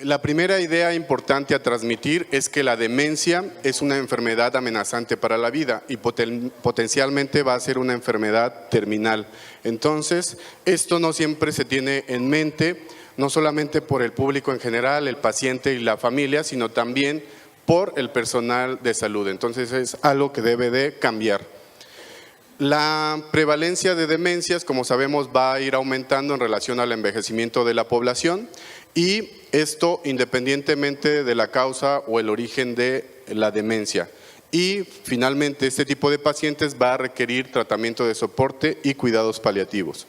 la primera idea importante a transmitir es que la demencia es una enfermedad amenazante para la vida y potencialmente va a ser una enfermedad terminal. Entonces, esto no siempre se tiene en mente, no solamente por el público en general, el paciente y la familia, sino también por el personal de salud. Entonces, es algo que debe de cambiar. La prevalencia de demencias, como sabemos, va a ir aumentando en relación al envejecimiento de la población y esto independientemente de la causa o el origen de la demencia. Y finalmente este tipo de pacientes va a requerir tratamiento de soporte y cuidados paliativos.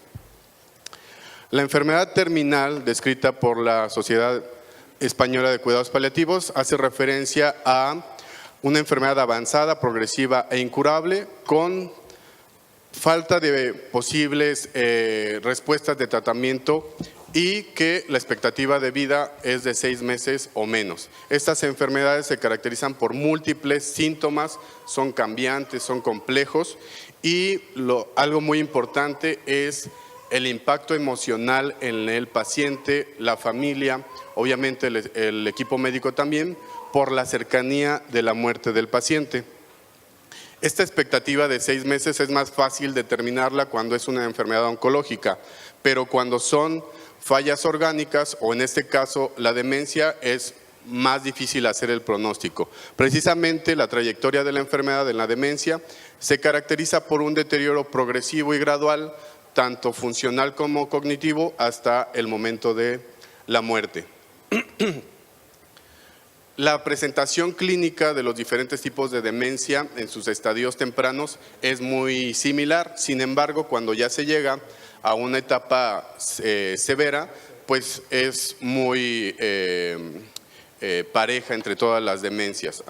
La enfermedad terminal descrita por la Sociedad Española de Cuidados Paliativos hace referencia a una enfermedad avanzada, progresiva e incurable con falta de posibles respuestas de tratamiento y que la expectativa de vida es de 6 meses o menos. Estas enfermedades se caracterizan por múltiples síntomas, son cambiantes, son complejos y algo muy importante es el impacto emocional en el paciente, la familia, obviamente el equipo médico también, por la cercanía de la muerte del paciente. Esta expectativa de 6 meses es más fácil determinarla cuando es una enfermedad oncológica, pero cuando son fallas orgánicas o en este caso la demencia es más difícil hacer el pronóstico. Precisamente la trayectoria de la enfermedad en la demencia se caracteriza por un deterioro progresivo y gradual, tanto funcional como cognitivo, hasta el momento de la muerte. La presentación clínica de los diferentes tipos de demencia en sus estadios tempranos es muy similar, sin embargo, cuando ya se llega a una etapa severa, pues es muy pareja entre todas las demencias.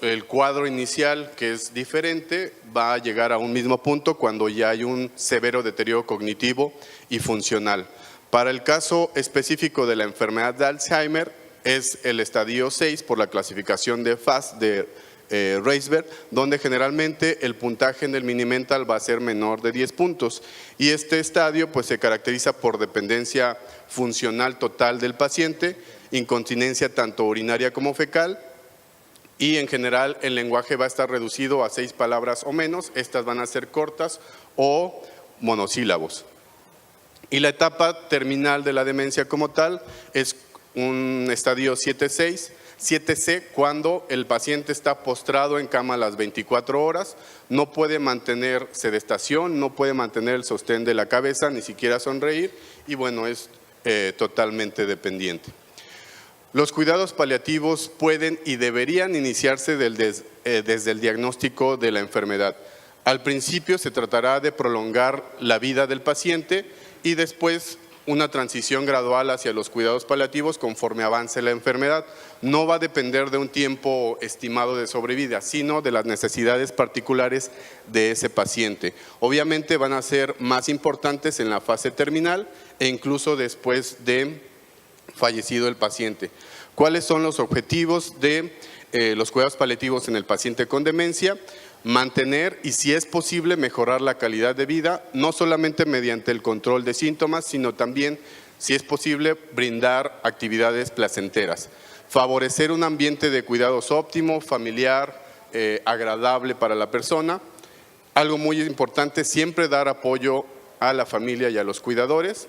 El cuadro inicial, que es diferente, va a llegar a un mismo punto cuando ya hay un severo deterioro cognitivo y funcional. Para el caso específico de la enfermedad de Alzheimer, es el estadio 6 por la clasificación de FAST de Reisberg, donde generalmente el puntaje en el Mini-Mental va a ser menor de 10 puntos. Y este estadio pues, se caracteriza por dependencia funcional total del paciente, incontinencia tanto urinaria como fecal, y en general el lenguaje va a estar reducido a 6 palabras o menos, estas van a ser cortas o monosílabos. Y la etapa terminal de la demencia como tal es un estadio 7C, cuando el paciente está postrado en cama las 24 horas, no puede mantener sedestación, no puede mantener el sostén de la cabeza, ni siquiera sonreír y bueno, es totalmente dependiente. Los cuidados paliativos pueden y deberían iniciarse desde el diagnóstico de la enfermedad. Al principio se tratará de prolongar la vida del paciente y después una transición gradual hacia los cuidados paliativos conforme avance la enfermedad. No va a depender de un tiempo estimado de sobrevida, sino de las necesidades particulares de ese paciente. Obviamente van a ser más importantes en la fase terminal e incluso después de fallecido el paciente. ¿Cuáles son los objetivos de los cuidados paliativos en el paciente con demencia? Mantener y, si es posible, mejorar la calidad de vida, no solamente mediante el control de síntomas, sino también, si es posible, brindar actividades placenteras. Favorecer un ambiente de cuidados óptimo, familiar, agradable para la persona. Algo muy importante, siempre dar apoyo a la familia y a los cuidadores.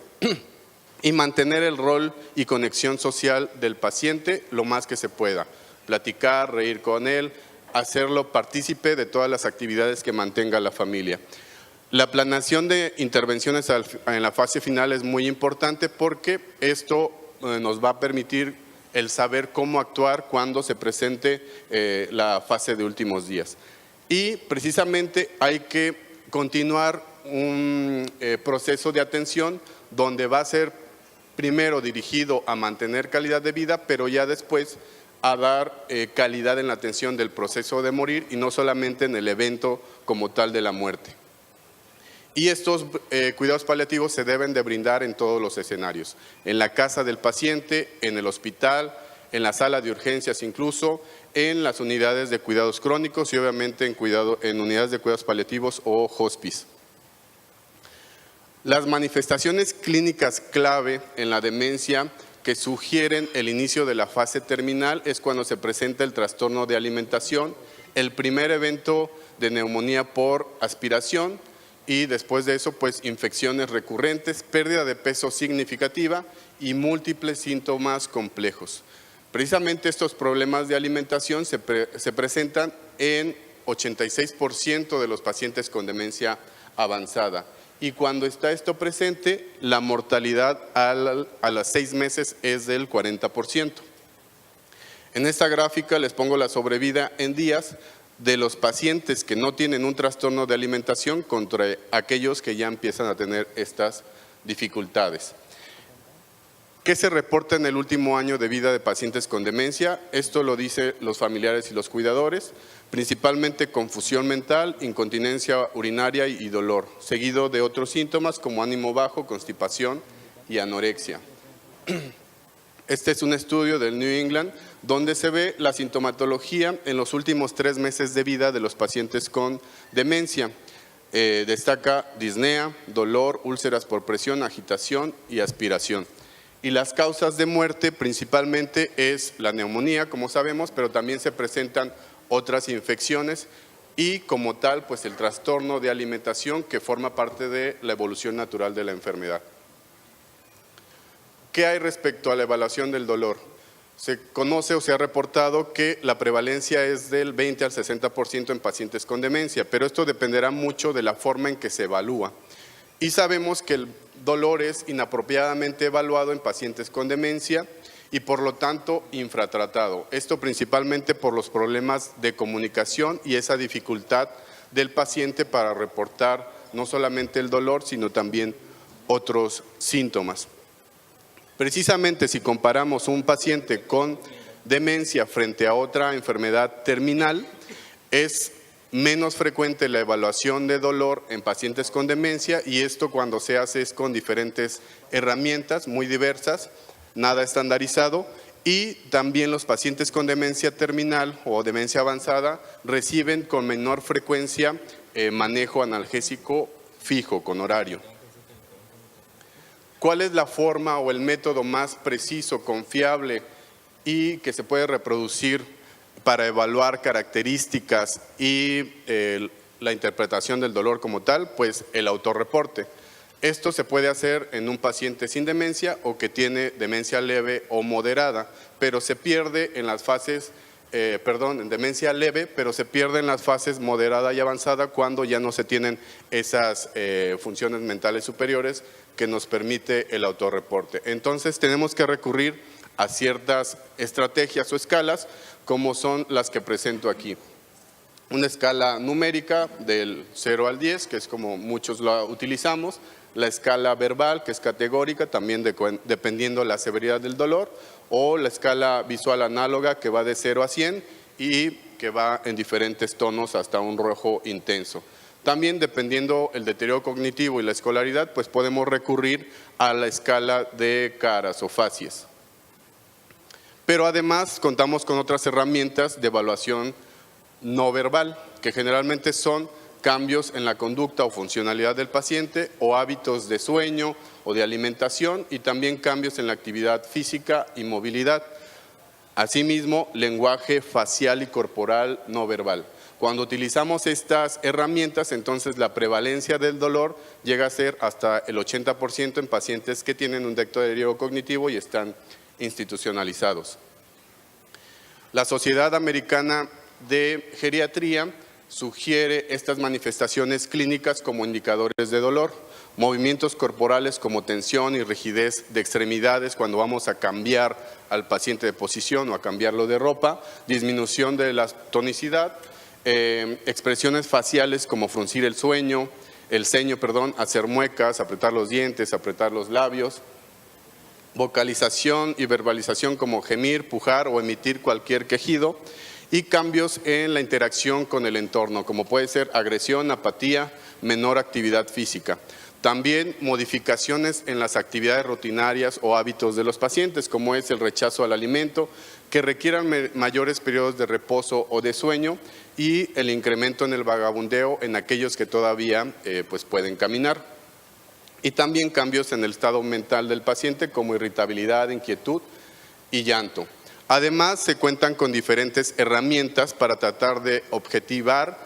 Y mantener el rol y conexión social del paciente lo más que se pueda. Platicar, reír con él, hacerlo partícipe de todas las actividades que mantenga la familia. La planeación de intervenciones en la fase final es muy importante porque esto nos va a permitir el saber cómo actuar cuando se presente la fase de últimos días. Y precisamente hay que continuar un proceso de atención donde va a ser primero dirigido a mantener calidad de vida, pero ya después a dar calidad en la atención del proceso de morir y no solamente en el evento como tal de la muerte. Y estos cuidados paliativos se deben de brindar en todos los escenarios, en la casa del paciente, en el hospital, en la sala de urgencias incluso, en las unidades de cuidados crónicos y obviamente en unidades de cuidados paliativos o hospice. Las manifestaciones clínicas clave en la demencia que sugieren el inicio de la fase terminal es cuando se presenta el trastorno de alimentación, el primer evento de neumonía por aspiración y después de eso pues infecciones recurrentes, pérdida de peso significativa y múltiples síntomas complejos. Precisamente estos problemas de alimentación se presentan en 86% de los pacientes con demencia avanzada. Y cuando está esto presente, la mortalidad a los 6 meses es del 40%. En esta gráfica les pongo la sobrevida en días de los pacientes que no tienen un trastorno de alimentación contra aquellos que ya empiezan a tener estas dificultades. ¿Qué se reporta en el último año de vida de pacientes con demencia? Esto lo dicen los familiares y los cuidadores, principalmente confusión mental, incontinencia urinaria y dolor, seguido de otros síntomas como ánimo bajo, constipación y anorexia. Este es un estudio del New England donde se ve la sintomatología en los últimos 3 meses de vida de los pacientes con demencia. Destaca disnea, dolor, úlceras por presión, agitación y aspiración. Y las causas de muerte principalmente es la neumonía, como sabemos, pero también se presentan otras infecciones y como tal, pues el trastorno de alimentación que forma parte de la evolución natural de la enfermedad. ¿Qué hay respecto a la evaluación del dolor? Se conoce o se ha reportado que la prevalencia es del 20 al 60% en pacientes con demencia, pero esto dependerá mucho de la forma en que se evalúa. Y sabemos que el dolor es inapropiadamente evaluado en pacientes con demencia y por lo tanto infratratado. Esto principalmente por los problemas de comunicación y esa dificultad del paciente para reportar no solamente el dolor, sino también otros síntomas. Precisamente si comparamos un paciente con demencia frente a otra enfermedad terminal, es menos frecuente la evaluación de dolor en pacientes con demencia y esto cuando se hace es con diferentes herramientas muy diversas, nada estandarizado y también los pacientes con demencia terminal o demencia avanzada reciben con menor frecuencia manejo analgésico fijo con horario. ¿Cuál es la forma o el método más preciso, confiable y que se puede reproducir para evaluar características y la interpretación del dolor como tal? Pues el autorreporte. Esto se puede hacer en un paciente sin demencia o que tiene demencia leve o moderada, pero se pierde en las fases, en demencia leve, pero se pierde en las fases moderada y avanzada cuando ya no se tienen esas funciones mentales superiores que nos permite el autorreporte. Entonces tenemos que recurrir a ciertas estrategias o escalas como son las que presento aquí. Una escala numérica del 0 al 10, que es como muchos la utilizamos, la escala verbal, que es categórica, también dependiendo la severidad del dolor, o la escala visual análoga, que va de 0 a 100 y que va en diferentes tonos hasta un rojo intenso. También dependiendo el deterioro cognitivo y la escolaridad, pues podemos recurrir a la escala de caras o facies. Pero además contamos con otras herramientas de evaluación no verbal, que generalmente son cambios en la conducta o funcionalidad del paciente o hábitos de sueño o de alimentación y también cambios en la actividad física y movilidad. Asimismo, lenguaje facial y corporal no verbal. Cuando utilizamos estas herramientas, entonces la prevalencia del dolor llega a ser hasta el 80% en pacientes que tienen un deterioro cognitivo y están institucionalizados. La Sociedad Americana de Geriatría sugiere estas manifestaciones clínicas como indicadores de dolor, movimientos corporales como tensión y rigidez de extremidades cuando vamos a cambiar al paciente de posición o a cambiarlo de ropa, disminución de la tonicidad, expresiones faciales como fruncir el ceño, hacer muecas, apretar los dientes, apretar los labios, vocalización y verbalización como gemir, pujar o emitir cualquier quejido y cambios en la interacción con el entorno, como puede ser agresión, apatía, menor actividad física. También modificaciones en las actividades rutinarias o hábitos de los pacientes, como es el rechazo al alimento, que requieran mayores periodos de reposo o de sueño y el incremento en el vagabundeo en aquellos que todavía pues pueden caminar. y también cambios en el estado mental del paciente como irritabilidad, inquietud y llanto. Además, se cuentan con diferentes herramientas para tratar de objetivar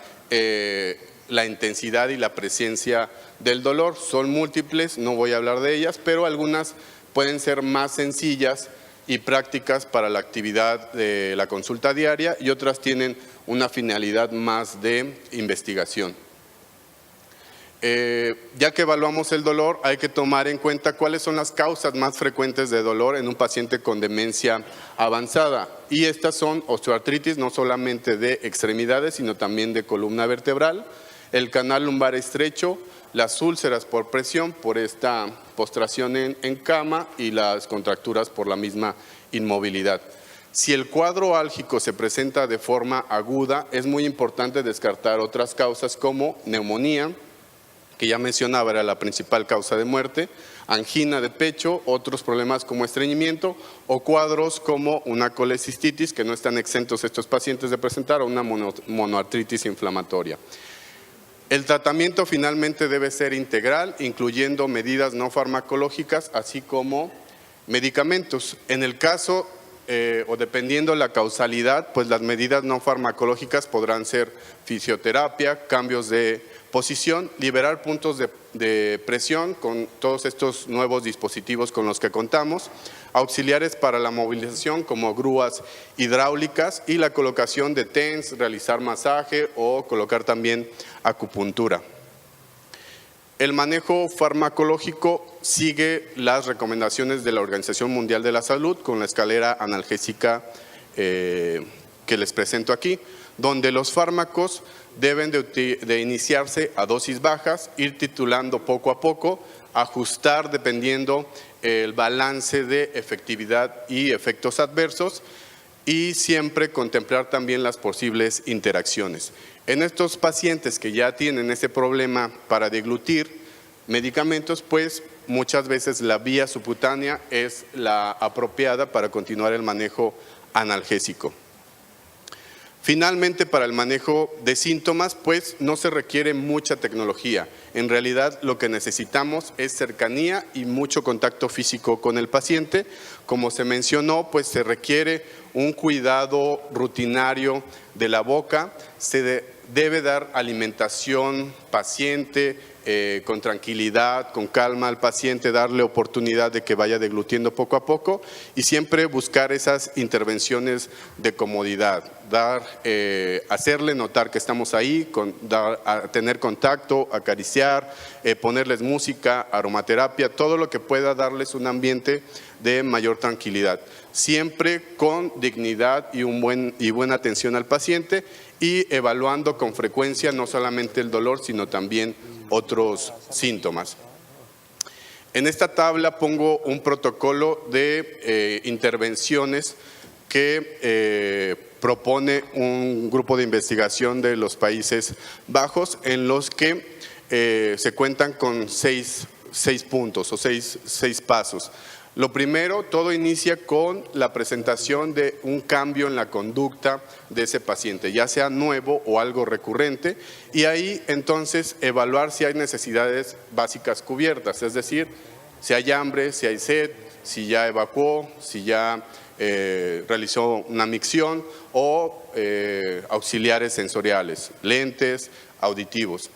la intensidad y la presencia del dolor. Son múltiples, no voy a hablar de ellas, pero algunas pueden ser más sencillas y prácticas para la actividad de la consulta diaria y otras tienen una finalidad más de investigación. Ya que evaluamos el dolor, hay que tomar en cuenta cuáles son las causas más frecuentes de dolor en un paciente con demencia avanzada. Y estas son osteoartritis, no solamente de extremidades, sino también de columna vertebral, el canal lumbar estrecho, las úlceras por presión, por esta postración en cama y las contracturas por la misma inmovilidad. Si el cuadro álgico se presenta de forma aguda, es muy importante descartar otras causas como neumonía, que ya mencionaba era la principal causa de muerte, angina de pecho, otros problemas como estreñimiento o cuadros como una colecistitis, que no están exentos estos pacientes de presentar, o una monoartritis inflamatoria. El tratamiento finalmente debe ser integral, incluyendo medidas no farmacológicas, así como medicamentos. En el caso o dependiendo la causalidad, pues las medidas no farmacológicas podrán ser fisioterapia, cambios de posición, liberar puntos de presión con todos estos nuevos dispositivos con los que contamos, auxiliares para la movilización como grúas hidráulicas y la colocación de TENS, realizar masaje o colocar también acupuntura. El manejo farmacológico sigue las recomendaciones de la Organización Mundial de la Salud con la escalera analgésica que les presento aquí, donde los fármacos deben de iniciarse a dosis bajas, ir titulando poco a poco, ajustar dependiendo el balance de efectividad y efectos adversos y siempre contemplar también las posibles interacciones. En estos pacientes que ya tienen ese problema para deglutir medicamentos, pues muchas veces la vía subcutánea es la apropiada para continuar el manejo analgésico. Finalmente, para el manejo de síntomas, pues no se requiere mucha tecnología. En realidad, lo que necesitamos es cercanía y mucho contacto físico con el paciente. Como se mencionó, pues se requiere un cuidado rutinario de la boca. Se debe dar alimentación paciente, con tranquilidad, con calma al paciente, darle oportunidad de que vaya deglutiendo poco a poco y siempre buscar esas intervenciones de comodidad, hacerle notar que estamos ahí, tener contacto, acariciar, ponerles música, aromaterapia, todo lo que pueda darles un ambiente de mayor tranquilidad, siempre con dignidad y buena atención al paciente y evaluando con frecuencia no solamente el dolor, sino también otros síntomas. En esta tabla pongo un protocolo de intervenciones que propone un grupo de investigación de los Países Bajos en los que se cuentan con seis puntos o seis pasos. Lo primero, todo inicia con la presentación de un cambio en la conducta de ese paciente, ya sea nuevo o algo recurrente, y ahí entonces evaluar si hay necesidades básicas cubiertas, es decir, si hay hambre, si hay sed, si ya evacuó, si ya realizó una micción o auxiliares sensoriales, lentes, auditivos.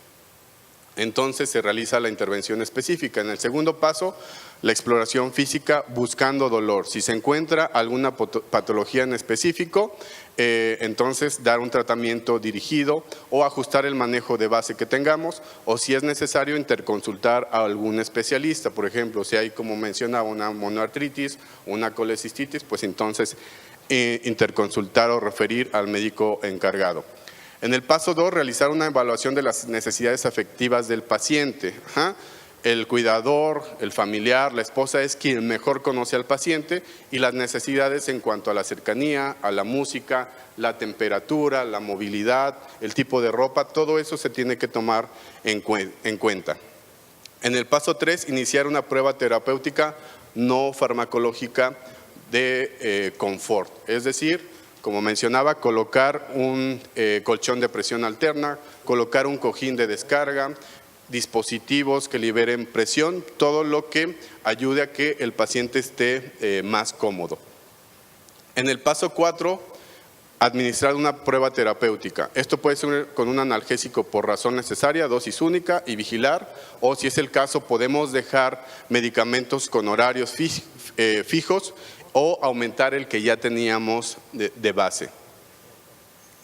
Entonces se realiza la intervención específica. En el segundo paso, la exploración física buscando dolor. Si se encuentra alguna patología en específico, entonces dar un tratamiento dirigido o ajustar el manejo de base que tengamos, o si es necesario interconsultar a algún especialista. Por ejemplo, si hay, como mencionaba, una monoartritis, una colecistitis, pues entonces interconsultar o referir al médico encargado. En el paso 2, realizar una evaluación de las necesidades afectivas del paciente. El cuidador, el familiar, la esposa es quien mejor conoce al paciente y las necesidades en cuanto a la cercanía, a la música, la temperatura, la movilidad, el tipo de ropa, todo eso se tiene que tomar en cuenta. En el paso 3, iniciar una prueba terapéutica no farmacológica de confort, es decir, como mencionaba, colocar un colchón de presión alterna, colocar un cojín de descarga, dispositivos que liberen presión, todo lo que ayude a que el paciente esté más cómodo. En el paso 4, administrar una prueba terapéutica. Esto puede ser con un analgésico por razón necesaria, dosis única y vigilar, o si es el caso podemos dejar medicamentos con horarios fijos o aumentar el que ya teníamos de base.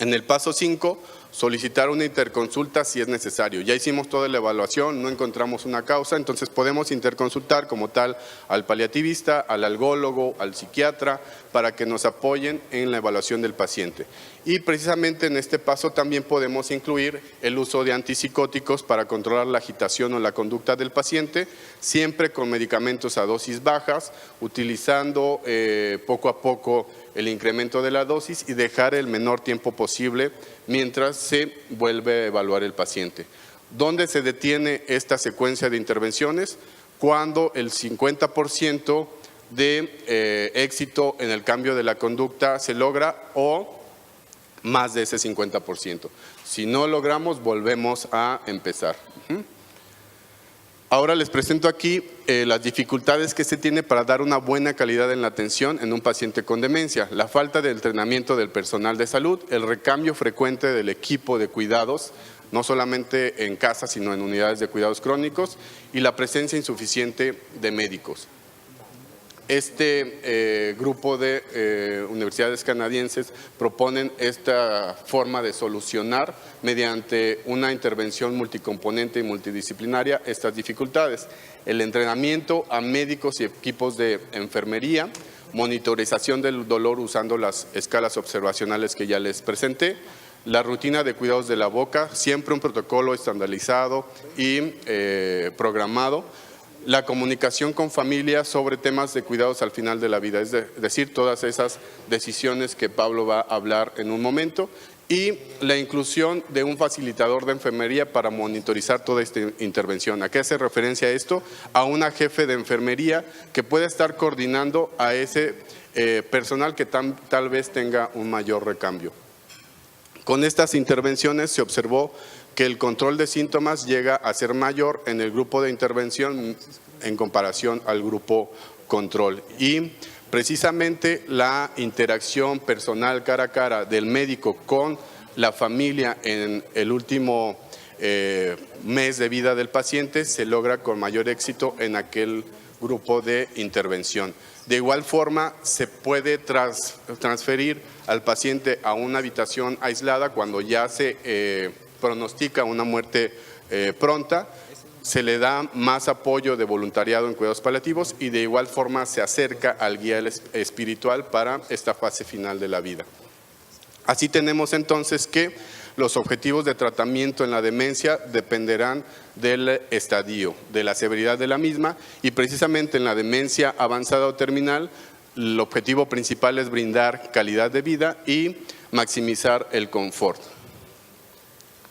En el paso 5, solicitar una interconsulta si es necesario. Ya hicimos toda la evaluación, no encontramos una causa, entonces podemos interconsultar como tal al paliativista, al algólogo, al psiquiatra, para que nos apoyen en la evaluación del paciente. Y precisamente en este paso también podemos incluir el uso de antipsicóticos para controlar la agitación o la conducta del paciente, siempre con medicamentos a dosis bajas, utilizando poco a poco el incremento de la dosis y dejar el menor tiempo posible mientras se vuelve a evaluar el paciente. ¿Dónde se detiene esta secuencia de intervenciones? Cuando el 50% de éxito en el cambio de la conducta se logra o más de ese 50%. Si no logramos, volvemos a empezar. Ahora les presento aquí las dificultades que se tiene para dar una buena calidad en la atención en un paciente con demencia. La falta de entrenamiento del personal de salud, el recambio frecuente del equipo de cuidados, no solamente en casa, sino en unidades de cuidados crónicos, y la presencia insuficiente de médicos. Este grupo de universidades canadienses proponen esta forma de solucionar mediante una intervención multicomponente y multidisciplinaria estas dificultades. El entrenamiento a médicos y equipos de enfermería, monitorización del dolor usando las escalas observacionales que ya les presenté, la rutina de cuidados de la boca, siempre un protocolo estandarizado y programado, la comunicación con familia sobre temas de cuidados al final de la vida, es decir, todas esas decisiones que Pablo va a hablar en un momento, y la inclusión de un facilitador de enfermería para monitorizar toda esta intervención. ¿A qué hace referencia esto? A una jefe de enfermería que pueda estar coordinando a ese personal que tal vez tenga un mayor recambio. Con estas intervenciones se observó que el control de síntomas llega a ser mayor en el grupo de intervención en comparación al grupo control. Y precisamente la interacción personal cara a cara del médico con la familia en el último mes de vida del paciente se logra con mayor éxito en aquel grupo de intervención. De igual forma, se puede transferir al paciente a una habitación aislada cuando ya se pronostica una muerte pronta, se le da más apoyo de voluntariado en cuidados paliativos y de igual forma se acerca al guía espiritual para esta fase final de la vida. Así tenemos entonces que los objetivos de tratamiento en la demencia dependerán del estadio, de la severidad de la misma, y precisamente en la demencia avanzada o terminal el objetivo principal es brindar calidad de vida y maximizar el confort.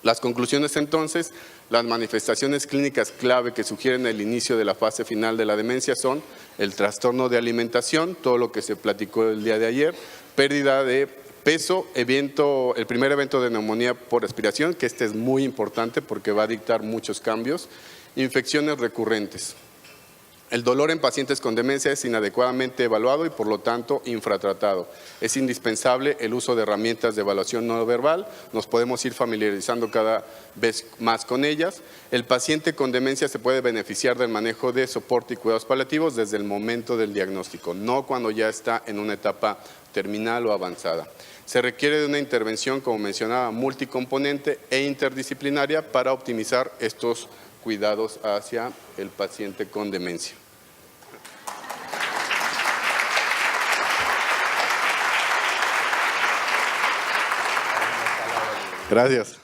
Las conclusiones entonces, las manifestaciones clínicas clave que sugieren el inicio de la fase final de la demencia son el trastorno de alimentación, todo lo que se platicó el día de ayer, pérdida de peso, el primer evento de neumonía por aspiración, que este es muy importante porque va a dictar muchos cambios, infecciones recurrentes. El dolor en pacientes con demencia es inadecuadamente evaluado y por lo tanto infratratado. Es indispensable el uso de herramientas de evaluación no verbal, nos podemos ir familiarizando cada vez más con ellas. El paciente con demencia se puede beneficiar del manejo de soporte y cuidados paliativos desde el momento del diagnóstico, no cuando ya está en una etapa terminal o avanzada. Se requiere de una intervención, como mencionaba, multicomponente e interdisciplinaria para optimizar estos cuidados hacia el paciente con demencia. Gracias.